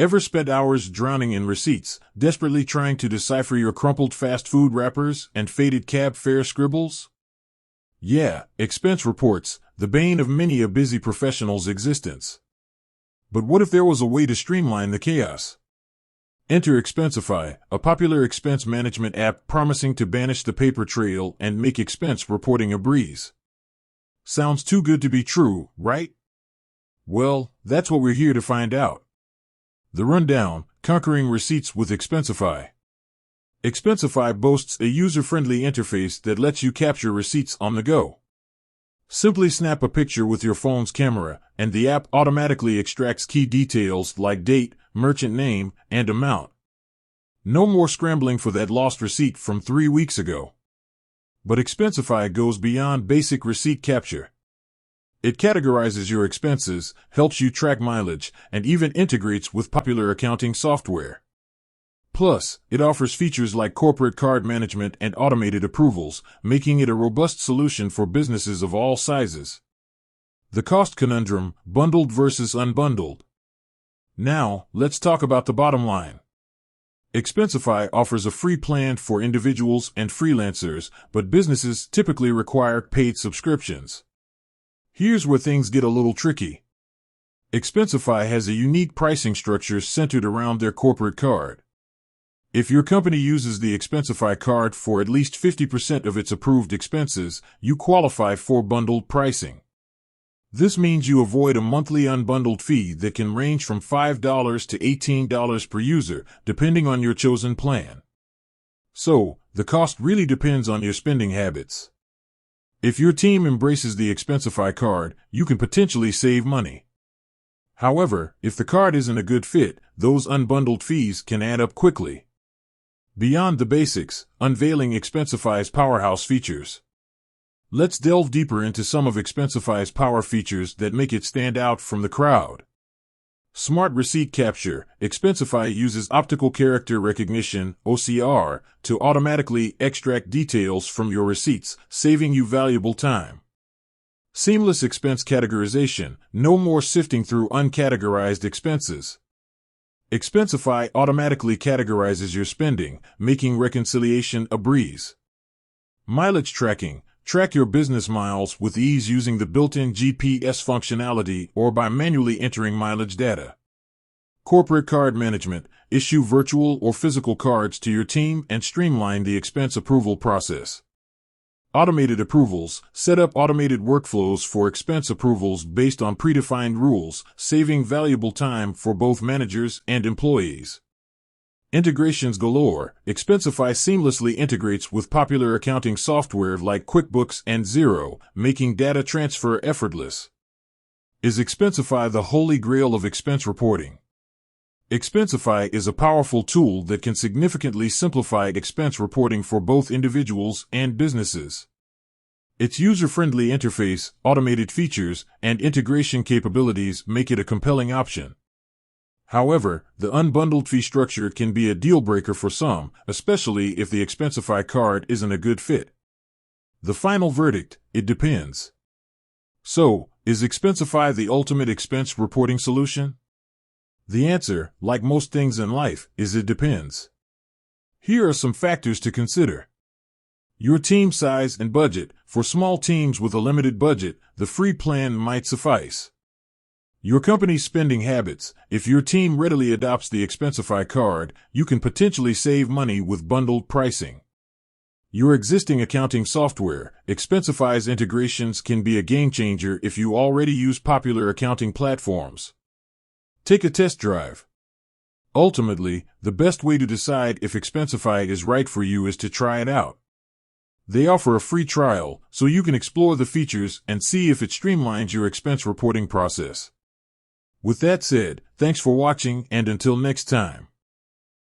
Ever spent hours drowning in receipts, desperately trying to decipher your crumpled fast food wrappers and faded cab fare scribbles? Yeah, expense reports, the bane of many a busy professional's existence. But what if there was a way to streamline the chaos? Enter Expensify, a popular expense management app promising to banish the paper trail and make expense reporting a breeze. Sounds too good to be true, right? Well, that's what we're here to find out. The rundown: conquering receipts with Expensify. Expensify boasts a user-friendly interface that lets you capture receipts on the go. Simply snap a picture with your phone's camera, and the app automatically extracts key details like date, merchant name, and amount. No more scrambling for that lost receipt from 3 weeks ago. But Expensify goes beyond basic receipt capture. It categorizes your expenses, helps you track mileage, and even integrates with popular accounting software. Plus, it offers features like corporate card management and automated approvals, making it a robust solution for businesses of all sizes. The cost conundrum: bundled versus unbundled. Now, let's talk about the bottom line. Expensify offers a free plan for individuals and freelancers, but businesses typically require paid subscriptions. Here's where things get a little tricky. Expensify has a unique pricing structure centered around their corporate card. If your company uses the Expensify card for at least 50% of its approved expenses, you qualify for bundled pricing. This means you avoid a monthly unbundled fee that can range from $5 to $18 per user, depending on your chosen plan. So, the cost really depends on your spending habits. If your team embraces the Expensify card, you can potentially save money. However, if the card isn't a good fit, those unbundled fees can add up quickly. Beyond the basics, unveiling Expensify's powerhouse features. Let's delve deeper into some of Expensify's power features that make it stand out from the crowd. Smart Receipt Capture. Expensify uses optical character recognition, OCR, to automatically extract details from your receipts, saving you valuable time. Seamless Expense Categorization. No more sifting through uncategorized expenses. Expensify automatically categorizes your spending, making reconciliation a breeze. Mileage Tracking. Track your business miles with ease using the built-in GPS functionality or by manually entering mileage data. Corporate Card Management. Issue virtual or physical cards to your team and streamline the expense approval process. Automated Approvals. Set up automated workflows for expense approvals based on predefined rules, saving valuable time for both managers and employees. Integrations galore. Expensify seamlessly integrates with popular accounting software like QuickBooks and Xero, making data transfer effortless. Is Expensify the holy grail of expense reporting? Expensify is a powerful tool that can significantly simplify expense reporting for both individuals and businesses. Its user-friendly interface, automated features, and integration capabilities make it a compelling option. However, the unbundled fee structure can be a deal-breaker for some, especially if the Expensify card isn't a good fit. The final verdict: it depends. So, is Expensify the ultimate expense reporting solution? The answer, like most things in life, is it depends. Here are some factors to consider. Your team size and budget. For small teams with a limited budget, the free plan might suffice. Your company's spending habits. If your team readily adopts the Expensify card, you can potentially save money with bundled pricing. Your existing accounting software. Expensify's integrations can be a game changer if you already use popular accounting platforms. Take a test drive. Ultimately, the best way to decide if Expensify is right for you is to try it out. They offer a free trial, so you can explore the features and see if it streamlines your expense reporting process. With that said, thanks for watching, and until next time.